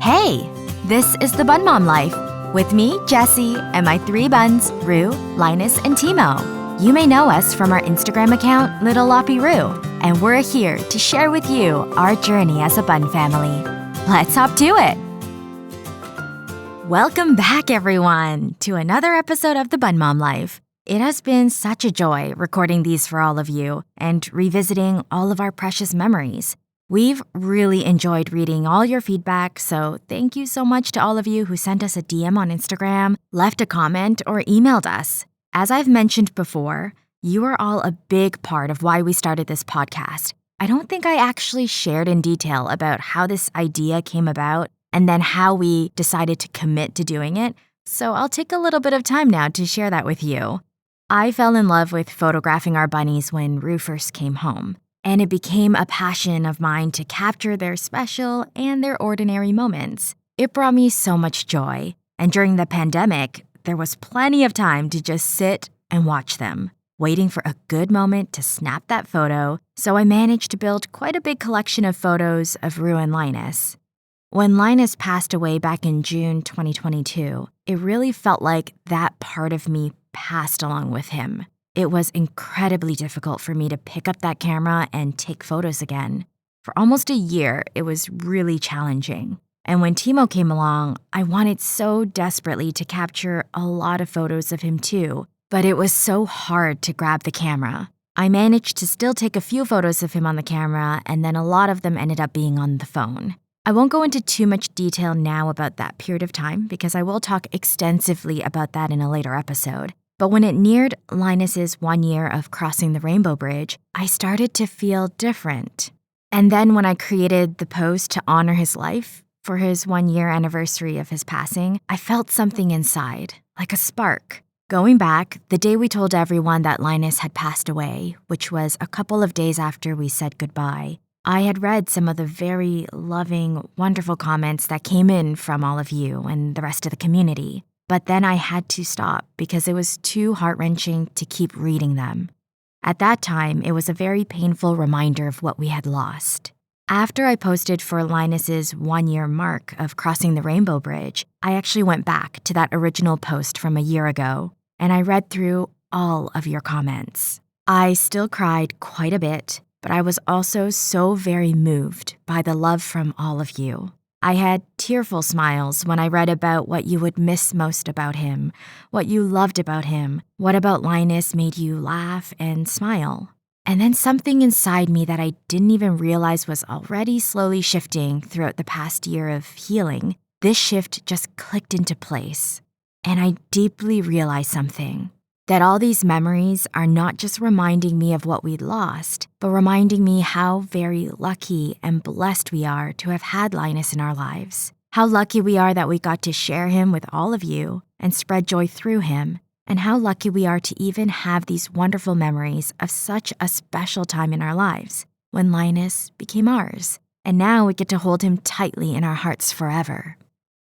Hey, this is the Bun Mom Life with me, Jessie, and my three buns, Rue, Linus, and Timo. You may know us from our Instagram account, Little Loppy Rue, and we're here to share with you our journey as a bun family. Let's hop to it. Welcome back, everyone, to another episode of the Bun Mom Life. It has been such a joy recording these for all of you and revisiting all of our precious memories. We've really enjoyed reading all your feedback, so thank you so much to all of you who sent us a DM on Instagram, left a comment, or emailed us. As I've mentioned before, you are all a big part of why we started this podcast. I don't think I actually shared in detail about how this idea came about and then how we decided to commit to doing it, so I'll take a little bit of time now to share that with you. I fell in love with photographing our bunnies when Rue first came home, and it became a passion of mine to capture their special and their ordinary moments. It brought me so much joy, and during the pandemic, there was plenty of time to just sit and watch them, waiting for a good moment to snap that photo, so I managed to build quite a big collection of photos of Rue and Linus. When Linus passed away back in June 2022, it really felt like that part of me passed along with him. It was incredibly difficult for me to pick up that camera and take photos again. For almost a year, it was really challenging. And when Timo came along, I wanted so desperately to capture a lot of photos of him too, but it was so hard to grab the camera. I managed to still take a few photos of him on the camera, and then a lot of them ended up being on the phone. I won't go into too much detail now about that period of time because I will talk extensively about that in a later episode. But when it neared Linus's 1 year of crossing the Rainbow Bridge, I started to feel different. And then when I created the post to honor his life for his 1 year anniversary of his passing, I felt something inside, like a spark. Going back, the day we told everyone that Linus had passed away, which was a couple of days after we said goodbye, I had read some of the very loving, wonderful comments that came in from all of you and the rest of the community. But then I had to stop because it was too heart-wrenching to keep reading them. At that time, it was a very painful reminder of what we had lost. After I posted for Linus's 1 year mark of crossing the Rainbow Bridge, I actually went back to that original post from a year ago, and I read through all of your comments. I still cried quite a bit, but I was also so very moved by the love from all of you. I had tearful smiles when I read about what you would miss most about him, what you loved about him, what about Linus made you laugh and smile. And then something inside me that I didn't even realize was already slowly shifting throughout the past year of healing, this shift just clicked into place. And I deeply realized something. That all these memories are not just reminding me of what we lost, but reminding me how very lucky and blessed we are to have had Linus in our lives. How lucky we are that we got to share him with all of you and spread joy through him. And how lucky we are to even have these wonderful memories of such a special time in our lives when Linus became ours. And now we get to hold him tightly in our hearts forever.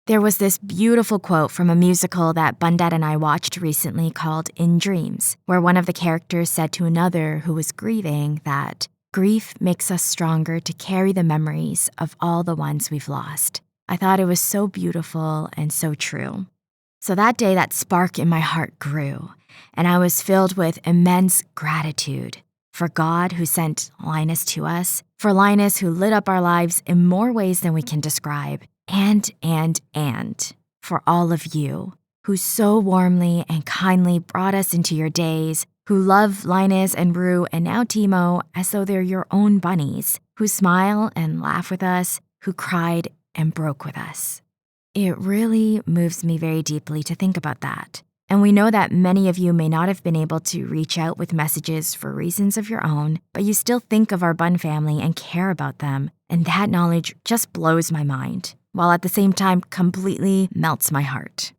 There was this beautiful quote from a musical that Bundad and I watched recently called In Dreams, where one of the characters said to another who was grieving that grief makes us stronger to carry the memories of all the ones we've lost. I thought it was so beautiful and so true. So that day, that spark in my heart grew, and I was filled with immense gratitude for God who sent Linus to us, for Linus who lit up our lives in more ways than we can describe, and for all of you who so warmly and kindly brought us into your days, who love Linus and Rue and now Timo as though they're your own bunnies, who smile and laugh with us, who cried and broke with us. It really moves me very deeply to think about that. And we know that many of you may not have been able to reach out with messages for reasons of your own, but you still think of our bun family and care about them, and that knowledge just blows my mind, while at the same time completely melts my heart.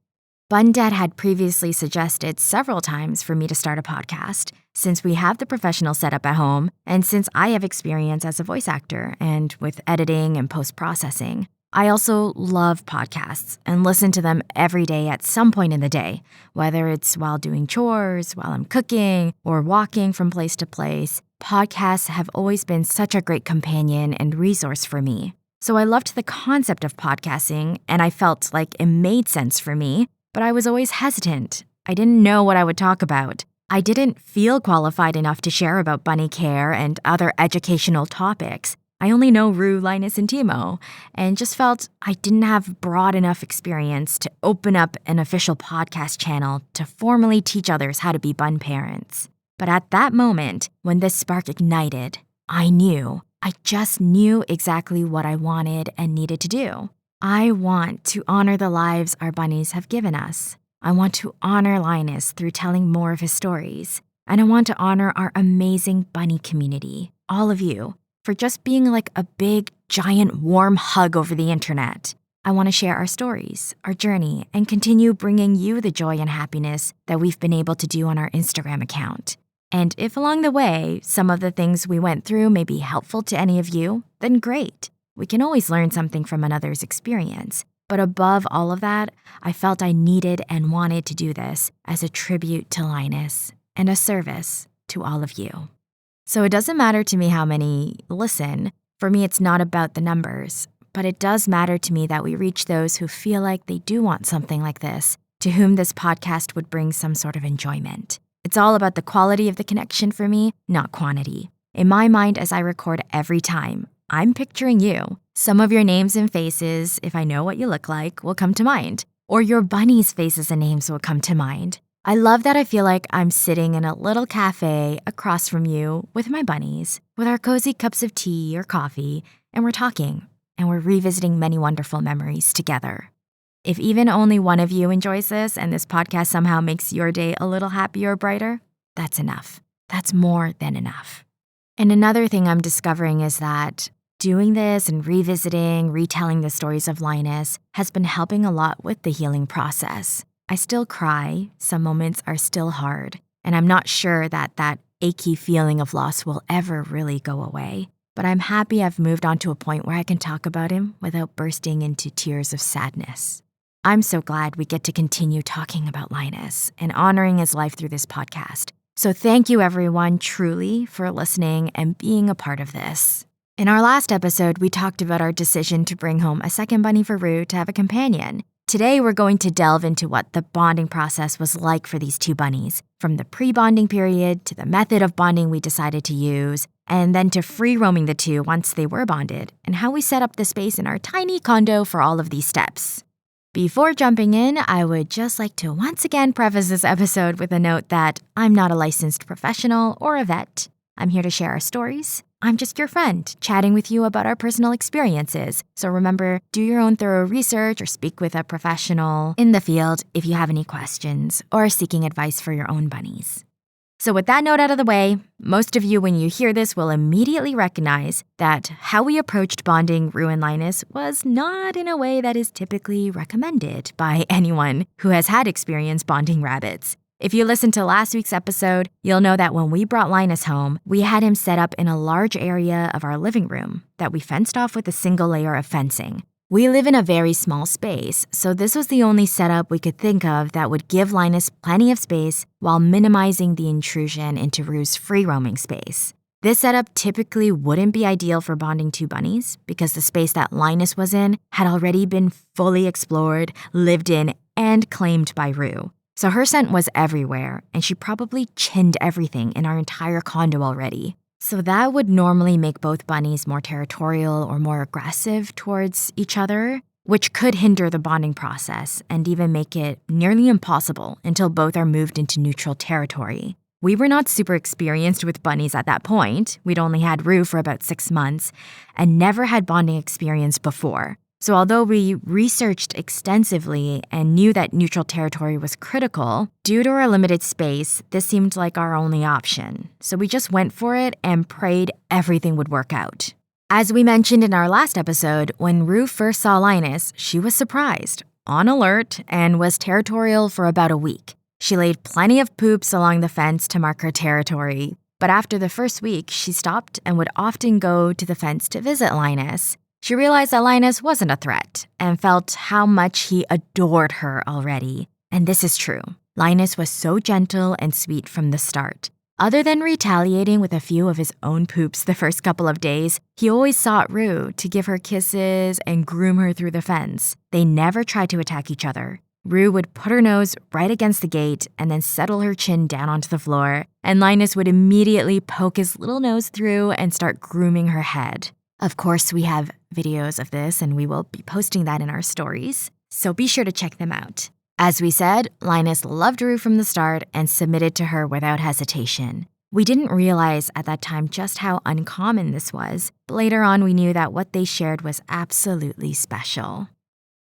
Bundad had previously suggested several times for me to start a podcast, since we have the professional setup at home, and since I have experience as a voice actor and with editing and post-processing. I also love podcasts and listen to them every day at some point in the day, whether it's while doing chores, while I'm cooking, or walking from place to place. Podcasts have always been such a great companion and resource for me. So I loved the concept of podcasting, and I felt like it made sense for me, but I was always hesitant. I didn't know what I would talk about. I didn't feel qualified enough to share about bunny care and other educational topics. I only know Rue, Linus, and Timo, and just felt I didn't have broad enough experience to open up an official podcast channel to formally teach others how to be bun parents. But at that moment, when this spark ignited, I just knew exactly what I wanted and needed to do. I want to honor the lives our bunnies have given us. I want to honor Linus through telling more of his stories. And I want to honor our amazing bunny community, all of you, for just being like a big, giant, warm hug over the internet. I want to share our stories, our journey, and continue bringing you the joy and happiness that we've been able to do on our Instagram account. And if along the way, some of the things we went through may be helpful to any of you, then great. We can always learn something from another's experience. But above all of that, I felt I needed and wanted to do this as a tribute to Linus and a service to all of you. So it doesn't matter to me how many listen. For me, it's not about the numbers. But it does matter to me that we reach those who feel like they do want something like this, to whom this podcast would bring some sort of enjoyment. It's all about the quality of the connection for me, not quantity. In my mind, as I record every time, I'm picturing you. Some of your names and faces, if I know what you look like, will come to mind. Or your bunnies' faces and names will come to mind. I love that I feel like I'm sitting in a little cafe across from you with my bunnies, with our cozy cups of tea or coffee, and we're talking, and we're revisiting many wonderful memories together. If even only one of you enjoys this and this podcast somehow makes your day a little happier or brighter, that's enough. That's more than enough. And another thing I'm discovering is that doing this and revisiting, retelling the stories of Linus has been helping a lot with the healing process. I still cry, some moments are still hard, and I'm not sure that achy feeling of loss will ever really go away. But I'm happy I've moved on to a point where I can talk about him without bursting into tears of sadness. I'm so glad we get to continue talking about Linus and honoring his life through this podcast. So thank you everyone, truly, for listening and being a part of this. In our last episode, we talked about our decision to bring home a second bunny for Rue to have a companion. Today, we're going to delve into what the bonding process was like for these two bunnies, from the pre-bonding period to the method of bonding we decided to use, and then to free roaming the two once they were bonded, and how we set up the space in our tiny condo for all of these steps. Before jumping in, I would just like to once again preface this episode with a note that I'm not a licensed professional or a vet. I'm here to share our stories. I'm just your friend, chatting with you about our personal experiences. So remember, do your own thorough research or speak with a professional in the field if you have any questions or are seeking advice for your own bunnies. So with that note out of the way, most of you, when you hear this, will immediately recognize that how we approached bonding Rue and Linus was not in a way that is typically recommended by anyone who has had experience bonding rabbits. If you listened to last week's episode, you'll know that when we brought Linus home, we had him set up in a large area of our living room that we fenced off with a single layer of fencing. We live in a very small space, so this was the only setup we could think of that would give Linus plenty of space while minimizing the intrusion into Rue's free roaming space. This setup typically wouldn't be ideal for bonding two bunnies because the space that Linus was in had already been fully explored, lived in, and claimed by Rue. So her scent was everywhere, and she probably chinned everything in our entire condo already. So that would normally make both bunnies more territorial or more aggressive towards each other, which could hinder the bonding process and even make it nearly impossible until both are moved into neutral territory. We were not super experienced with bunnies at that point. We'd only had Rue for about 6 months and never had bonding experience before. So although we researched extensively and knew that neutral territory was critical, due to our limited space, this seemed like our only option. So we just went for it and prayed everything would work out. As we mentioned in our last episode, when Rue first saw Linus, she was surprised, on alert, and was territorial for about a week. She laid plenty of poops along the fence to mark her territory, but after the first week, she stopped and would often go to the fence to visit Linus. She realized that Linus wasn't a threat and felt how much he adored her already. And this is true. Linus was so gentle and sweet from the start. Other than retaliating with a few of his own poops the first couple of days, he always sought Rue to give her kisses and groom her through the fence. They never tried to attack each other. Rue would put her nose right against the gate and then settle her chin down onto the floor, and Linus would immediately poke his little nose through and start grooming her head. Of course, we have videos of this, and we will be posting that in our stories, so be sure to check them out. As we said, Linus loved Rue from the start and submitted to her without hesitation. We didn't realize at that time just how uncommon this was, but later on we knew that what they shared was absolutely special.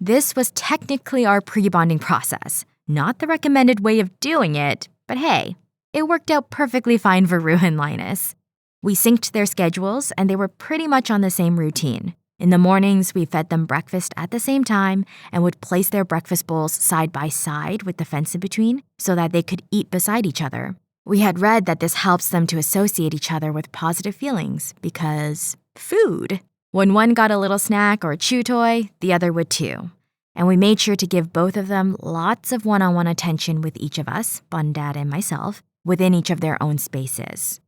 This was technically our pre-bonding process, not the recommended way of doing it, but hey, it worked out perfectly fine for Rue and Linus. We synced their schedules and they were pretty much on the same routine. In the mornings, we fed them breakfast at the same time and would place their breakfast bowls side by side with the fence in between so that they could eat beside each other. We had read that this helps them to associate each other with positive feelings because food. When one got a little snack or a chew toy, the other would too. And we made sure to give both of them lots of one-on-one attention with each of us, Bun Dad and myself, within each of their own spaces.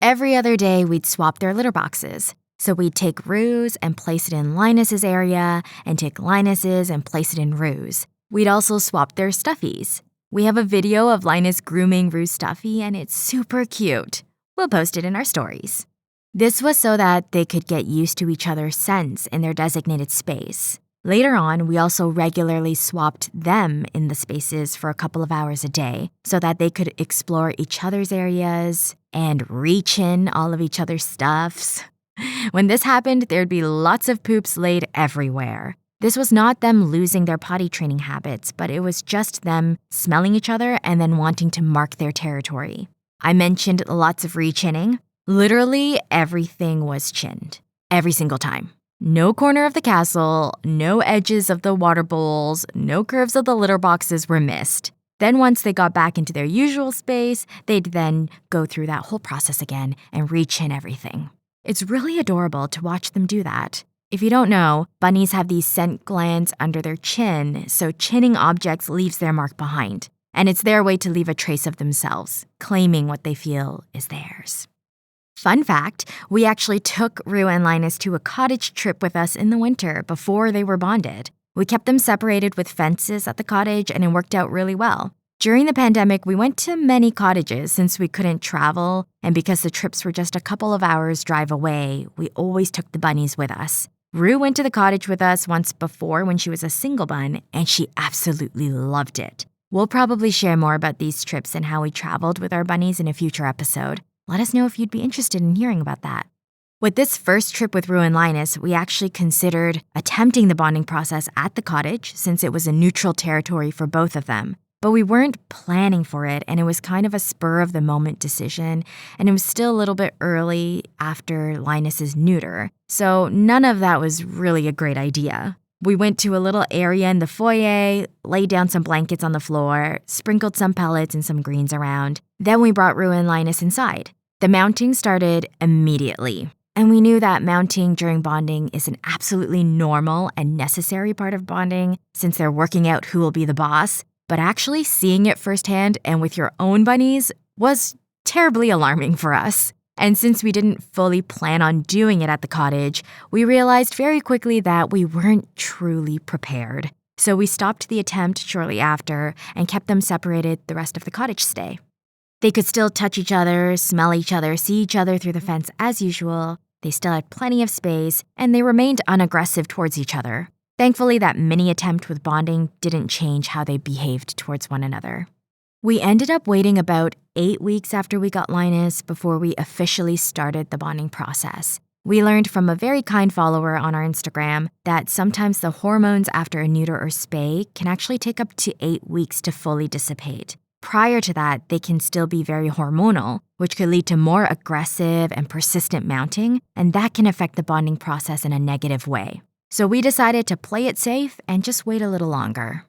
Every other day, we'd swap their litter boxes. So we'd take Rue's and place it in Linus's area and take Linus's and place it in Rue's. We'd also swap their stuffies. We have a video of Linus grooming Rue's stuffy and it's super cute. We'll post it in our stories. This was so that they could get used to each other's scents in their designated space. Later on, we also regularly swapped them in the spaces for a couple of hours a day so that they could explore each other's areas and reach in all of each other's stuffs. When this happened, there'd be lots of poops laid everywhere. This was not them losing their potty training habits, but it was just them smelling each other and then wanting to mark their territory. I mentioned lots of re-chinning. Literally everything was chinned. Every single time. No corner of the castle, no edges of the water bowls, no curves of the litter boxes were missed. Then once they got back into their usual space, they'd then go through that whole process again and re-chin everything. It's really adorable to watch them do that. If you don't know, bunnies have these scent glands under their chin, so chinning objects leaves their mark behind. And it's their way to leave a trace of themselves, claiming what they feel is theirs. Fun fact, we actually took Rue and Linus to a cottage trip with us in the winter before they were bonded. We kept them separated with fences at the cottage and it worked out really well. During the pandemic, we went to many cottages since we couldn't travel, and because the trips were just a couple of hours drive away, we always took the bunnies with us. Rue went to the cottage with us once before when she was a single bun, and she absolutely loved it. We'll probably share more about these trips and how we traveled with our bunnies in a future episode. Let us know if you'd be interested in hearing about that. With this first trip with Rue and Linus, we actually considered attempting the bonding process at the cottage since it was a neutral territory for both of them. But we weren't planning for it, and it was kind of a spur-of-the-moment decision, and it was still a little bit early after Linus's neuter, so none of that was really a great idea. We went to a little area in the foyer, laid down some blankets on the floor, sprinkled some pellets and some greens around. Then we brought Rue and Linus inside. The mounting started immediately, and we knew that mounting during bonding is an absolutely normal and necessary part of bonding since they're working out who will be the boss. But actually seeing it firsthand and with your own bunnies was terribly alarming for us. And since we didn't fully plan on doing it at the cottage, we realized very quickly that we weren't truly prepared. So we stopped the attempt shortly after and kept them separated the rest of the cottage stay. They could still touch each other, smell each other, see each other through the fence as usual. They still had plenty of space, and they remained unaggressive towards each other. Thankfully, that mini attempt with bonding didn't change how they behaved towards one another. We ended up waiting about 8 weeks after we got Linus before we officially started the bonding process. We learned from a very kind follower on our Instagram that sometimes the hormones after a neuter or spay can actually take up to 8 weeks to fully dissipate. Prior to that, they can still be very hormonal, which could lead to more aggressive and persistent mounting, and that can affect the bonding process in a negative way. So we decided to play it safe and just wait a little longer.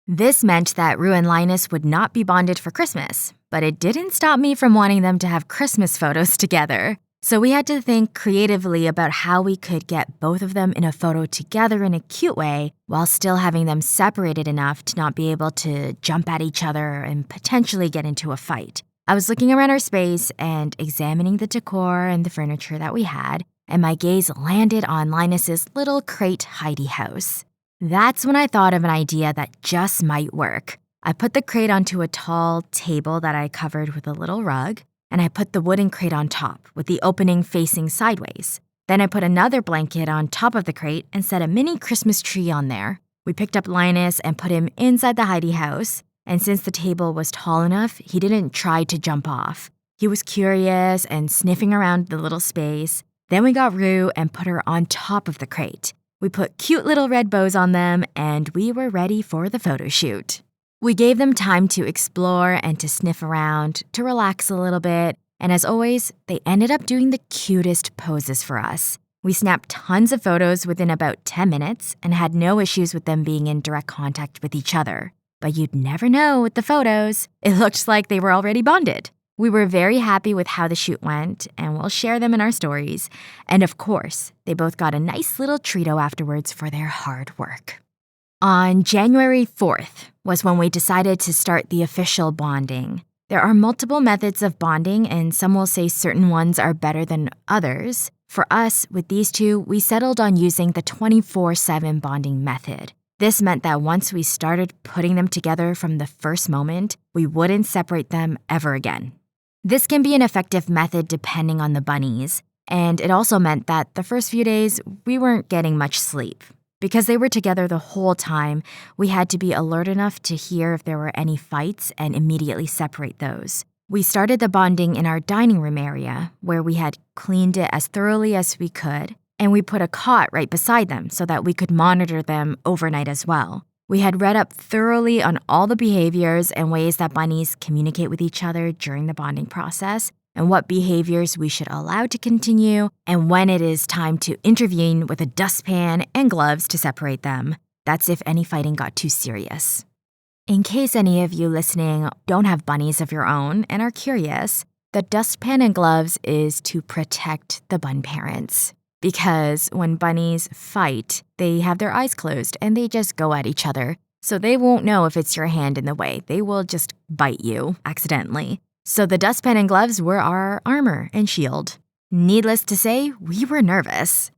This meant that Rue and Linus would not be bonded for Christmas, but it didn't stop me from wanting them to have Christmas photos together. So we had to think creatively about how we could get both of them in a photo together in a cute way while still having them separated enough to not be able to jump at each other and potentially get into a fight. I was looking around our space and examining the decor and the furniture that we had, and my gaze landed on Linus's little crate hidey house. That's when I thought of an idea that just might work. I put the crate onto a tall table that I covered with a little rug, and I put the wooden crate on top with the opening facing sideways. Then I put another blanket on top of the crate and set a mini Christmas tree on there. We picked up Linus and put him inside the hidey house, and since the table was tall enough, he didn't try to jump off. He was curious and sniffing around the little space. Then we got Rue and put her on top of the crate. We put cute little red bows on them, and we were ready for the photo shoot. We gave them time to explore and to sniff around, to relax a little bit, and as always, they ended up doing the cutest poses for us. We snapped tons of photos within about 10 minutes and had no issues with them being in direct contact with each other. But you'd never know with the photos. It looked like they were already bonded. We were very happy with how the shoot went, and we'll share them in our stories. And of course, they both got a nice little treato afterwards for their hard work. On January 4th was when we decided to start the official bonding. There are multiple methods of bonding, and some will say certain ones are better than others. For us, with these two, we settled on using the 24/7 bonding method. This meant that once we started putting them together from the first moment, we wouldn't separate them ever again. This can be an effective method depending on the bunnies, and it also meant that the first few days, we weren't getting much sleep. Because they were together the whole time, we had to be alert enough to hear if there were any fights and immediately separate those. We started the bonding in our dining room area, where we had cleaned it as thoroughly as we could, and we put a cot right beside them so that we could monitor them overnight as well. We had read up thoroughly on all the behaviors and ways that bunnies communicate with each other during the bonding process, and what behaviors we should allow to continue, and when it is time to intervene with a dustpan and gloves to separate them. That's if any fighting got too serious. In case any of you listening don't have bunnies of your own and are curious, the dustpan and gloves is to protect the bun parents. Because when bunnies fight, they have their eyes closed and they just go at each other. So they won't know if it's your hand in the way. They will just bite you accidentally. So the dustpan and gloves were our armor and shield. Needless to say, we were nervous.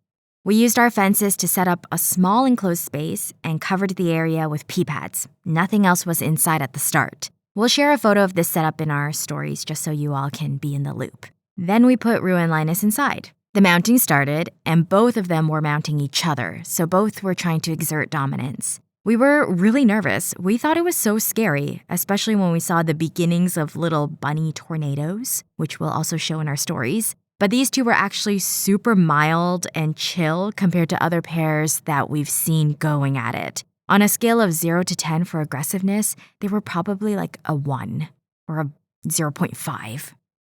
We used our fences to set up a small enclosed space and covered the area with pee pads. Nothing else was inside at the start. We'll share a photo of this setup in our stories just so you all can be in the loop. Then we put Rue and Linus inside. The mounting started, and both of them were mounting each other, so both were trying to exert dominance. We were really nervous. We thought it was so scary, especially when we saw the beginnings of little bunny tornadoes, which we'll also show in our stories. But these two were actually super mild and chill compared to other pairs that we've seen going at it. On a scale of 0 to 10 for aggressiveness, they were probably like a 1 or a 0.5.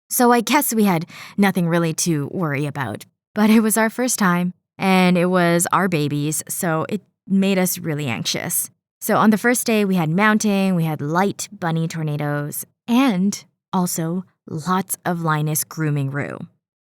So I guess we had nothing really to worry about. But it was our first time, and it was our babies, so it made us really anxious. So on the first day, we had mounting, we had light bunny tornadoes, and also lots of Linus grooming Rue,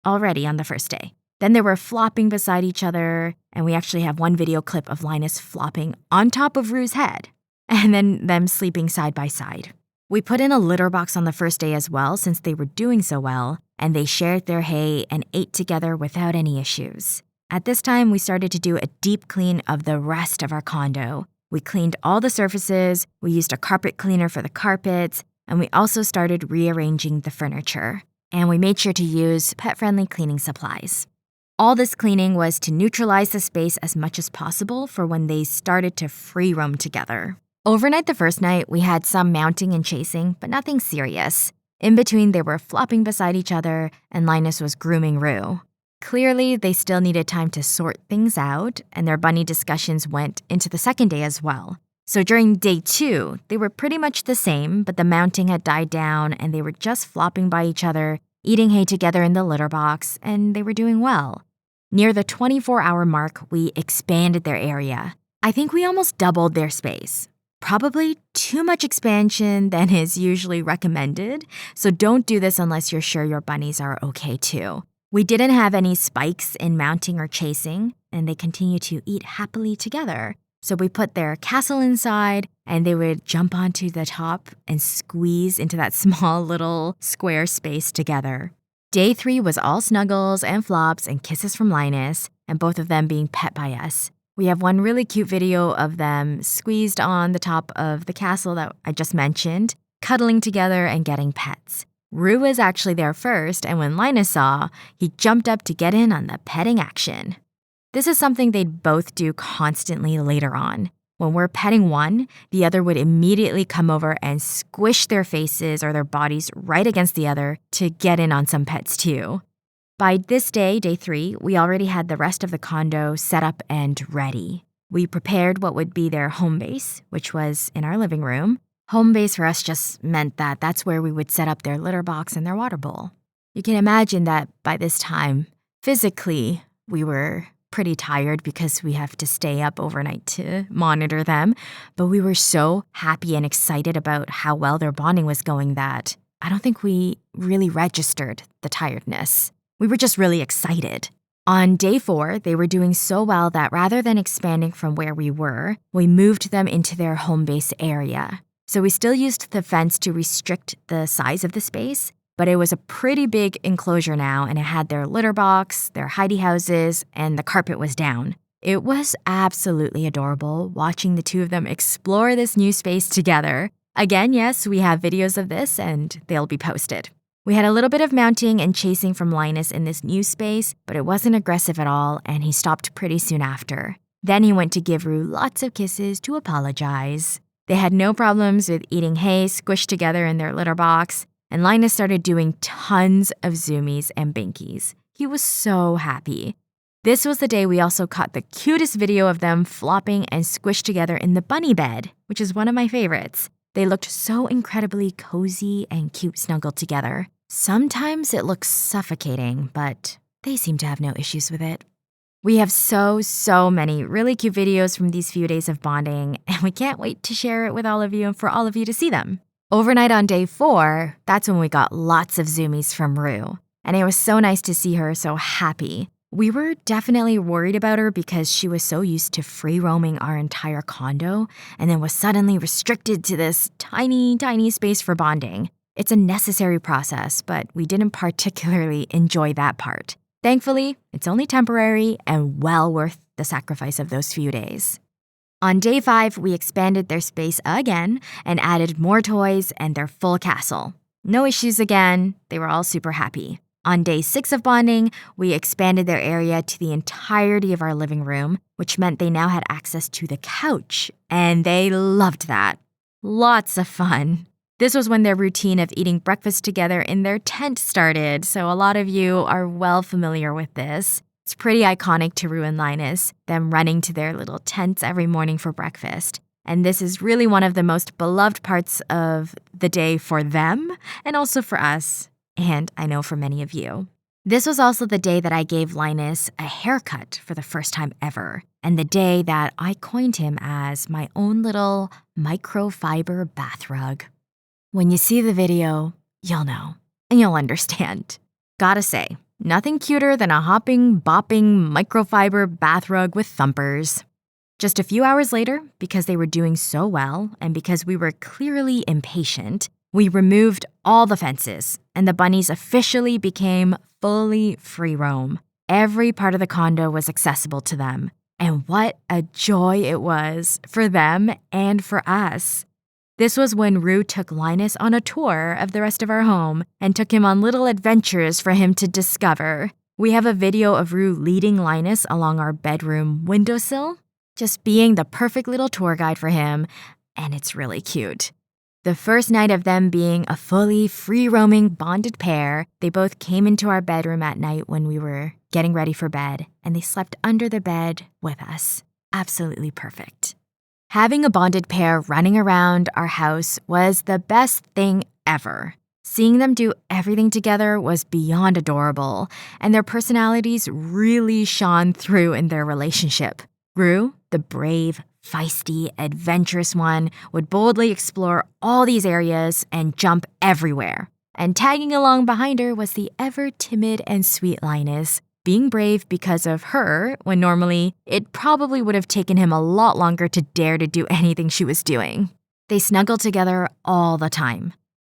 already on the first day. Then they were flopping beside each other, and we actually have one video clip of Linus flopping on top of Rue's head, and then them sleeping side by side. We put in a litter box on the first day as well since they were doing so well, and they shared their hay and ate together without any issues. At this time, we started to do a deep clean of the rest of our condo. We cleaned all the surfaces, we used a carpet cleaner for the carpets, and we also started rearranging the furniture. And we made sure to use pet-friendly cleaning supplies. All this cleaning was to neutralize the space as much as possible for when they started to free roam together. Overnight the first night, we had some mounting and chasing, but nothing serious. In between, they were flopping beside each other, and Linus was grooming Rue. Clearly, they still needed time to sort things out, and their bunny discussions went into the second day as well. So during day 2, they were pretty much the same, but the mounting had died down, and they were just flopping by each other, eating hay together in the litter box, and they were doing well. Near the 24-hour mark, we expanded their area. I think we almost doubled their space. Probably too much expansion than is usually recommended, so don't do this unless you're sure your bunnies are okay too. We didn't have any spikes in mounting or chasing, and they continue to eat happily together. So we put their castle inside, and they would jump onto the top and squeeze into that small little square space together. Day 3 was all snuggles and flops and kisses from Linus, and both of them being pet by us. We have one really cute video of them squeezed on the top of the castle that I just mentioned, cuddling together and getting pets. Rue was actually there first, and when Linus saw, he jumped up to get in on the petting action. This is something they'd both do constantly later on. When we're petting one, the other would immediately come over and squish their faces or their bodies right against the other to get in on some pets too. By this day, day 3, we already had the rest of the condo set up and ready. We prepared what would be their home base, which was in our living room. Home base for us just meant that that's where we would set up their litter box and their water bowl. You can imagine that by this time, physically, we were pretty tired because we have to stay up overnight to monitor them, but we were so happy and excited about how well their bonding was going that I don't think we really registered the tiredness. We were just really excited. On day 4, they were doing so well that rather than expanding from where we were, we moved them into their home base area. So we still used the fence to restrict the size of the space, but it was a pretty big enclosure now, and it had their litter box, their hidey houses, and the carpet was down. It was absolutely adorable watching the two of them explore this new space together. Again, yes, we have videos of this, and they'll be posted. We had a little bit of mounting and chasing from Linus in this new space, but it wasn't aggressive at all, and he stopped pretty soon after. Then he went to give Rue lots of kisses to apologize. They had no problems with eating hay squished together in their litter box, and Linus started doing tons of zoomies and binkies. He was so happy. This was the day we also caught the cutest video of them flopping and squished together in the bunny bed, which is one of my favorites. They looked so incredibly cozy and cute snuggled together. Sometimes it looks suffocating, but they seem to have no issues with it. We have so many really cute videos from these few days of bonding, and we can't wait to share it with all of you and for all of you to see them. Overnight on day 4, that's when we got lots of zoomies from Rue, and it was so nice to see her so happy. We were definitely worried about her because she was so used to free roaming our entire condo and then was suddenly restricted to this tiny space for bonding. It's a necessary process, but we didn't particularly enjoy that part. Thankfully, it's only temporary and well worth the sacrifice of those few days. On day 5, we expanded their space again and added more toys and their full castle. No issues again. They were all super happy. On day 6 of bonding, we expanded their area to the entirety of our living room, which meant they now had access to the couch, and they loved that. Lots of fun. This was when their routine of eating breakfast together in their tent started, so a lot of you are well familiar with this. It's pretty iconic to Rue and Linus, them running to their little tents every morning for breakfast. And this is really one of the most beloved parts of the day for them and also for us, and I know for many of you. This was also the day that I gave Linus a haircut for the first time ever, and the day that I coined him as my own little microfiber bath rug. When you see the video, you'll know, and you'll understand. Gotta say, nothing cuter than a hopping, bopping microfiber bath rug with thumpers. Just a few hours later, because they were doing so well and because we were clearly impatient, we removed all the fences and the bunnies officially became fully free roam. Every part of the condo was accessible to them. And what a joy it was for them and for us. This was when Rue took Linus on a tour of the rest of our home and took him on little adventures for him to discover. We have a video of Rue leading Linus along our bedroom windowsill, just being the perfect little tour guide for him, and it's really cute. The first night of them being a fully free-roaming bonded pair, they both came into our bedroom at night when we were getting ready for bed, and they slept under the bed with us. Absolutely perfect. Having a bonded pair running around our house was the best thing ever. Seeing them do everything together was beyond adorable, and their personalities really shone through in their relationship. Rue, the brave, feisty, adventurous one, would boldly explore all these areas and jump everywhere. And tagging along behind her was the ever timid and sweet Linus, being brave because of her when normally it probably would have taken him a lot longer to dare to do anything she was doing. They snuggled together all the time.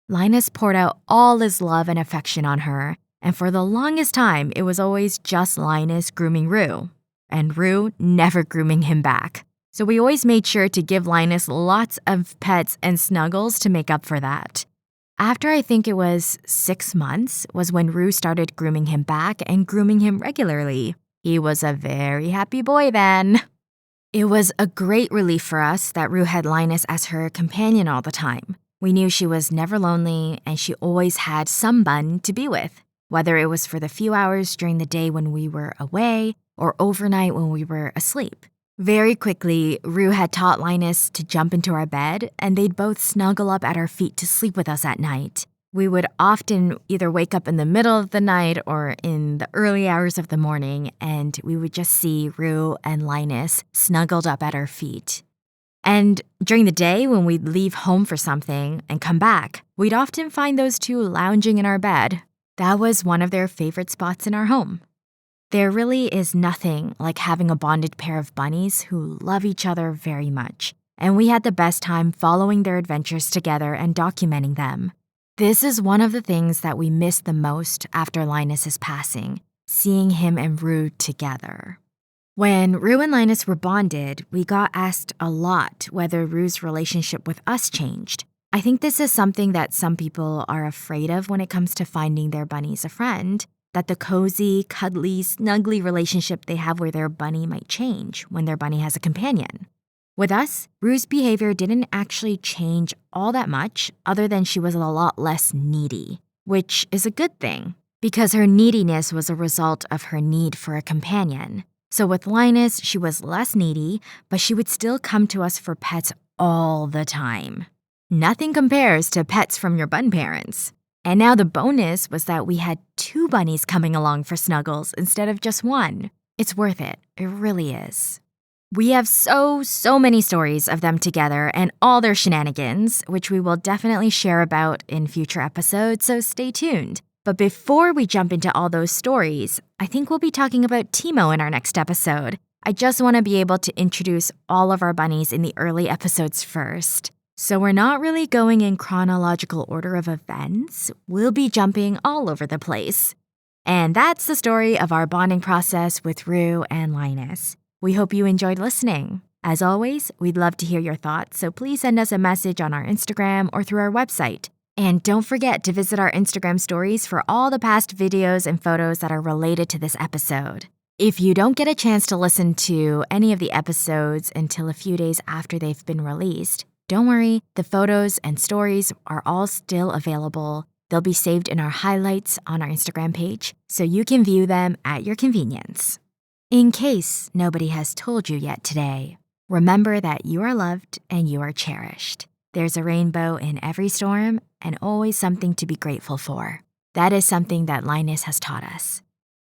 Linus poured out all his love and affection on her, and for the longest time, it was always just Linus grooming Rue, and Rue never grooming him back. So we always made sure to give Linus lots of pets and snuggles to make up for that. After I think it was 6 months was when Rue started grooming him back and grooming him regularly. He was a very happy boy then. It was a great relief for us that Rue had Linus as her companion all the time. We knew she was never lonely and she always had some bun to be with, whether it was for the few hours during the day when we were away or overnight when we were asleep. Very quickly, Rue had taught Linus to jump into our bed, and they'd both snuggle up at our feet to sleep with us at night. We would often either wake up in the middle of the night or in the early hours of the morning, and we would just see Rue and Linus snuggled up at our feet. And during the day, when we'd leave home for something and come back, we'd often find those two lounging in our bed. That was one of their favorite spots in our home. There really is nothing like having a bonded pair of bunnies who love each other very much, and we had the best time following their adventures together and documenting them. This is one of the things that we missed the most after Linus's passing, seeing him and Rue together. When Rue and Linus were bonded, we got asked a lot whether Rue's relationship with us changed. I think this is something that some people are afraid of when it comes to finding their bunnies a friend, that the cozy, cuddly, snuggly relationship they have with their bunny might change when their bunny has a companion. With us, Rue's behavior didn't actually change all that much other than she was a lot less needy, which is a good thing because her neediness was a result of her need for a companion. So with Linus, she was less needy, but she would still come to us for pets all the time. Nothing compares to pets from your bun parents. And now the bonus was that we had 2 bunnies coming along for snuggles instead of just 1. It's worth it. It really is. We have so many stories of them together and all their shenanigans, which we will definitely share about in future episodes, so stay tuned. But before we jump into all those stories, I think we'll be talking about Timo in our next episode. I just want to be able to introduce all of our bunnies in the early episodes first. So we're not really going in chronological order of events. We'll be jumping all over the place. And that's the story of our bonding process with Rue and Linus. We hope you enjoyed listening. As always, we'd love to hear your thoughts, so please send us a message on our Instagram or through our website. And don't forget to visit our Instagram stories for all the past videos and photos that are related to this episode. If you don't get a chance to listen to any of the episodes until a few days after they've been released, don't worry, the photos and stories are all still available. They'll be saved in our highlights on our Instagram page, so you can view them at your convenience. In case nobody has told you yet today, remember that you are loved and you are cherished. There's a rainbow in every storm and always something to be grateful for. That is something that Linus has taught us.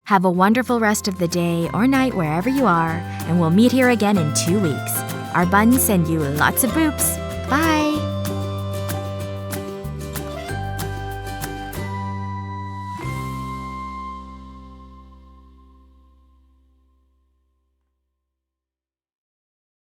Have a wonderful rest of the day or night wherever you are, and we'll meet here again in 2 weeks. Our buns send you lots of boops. Bye!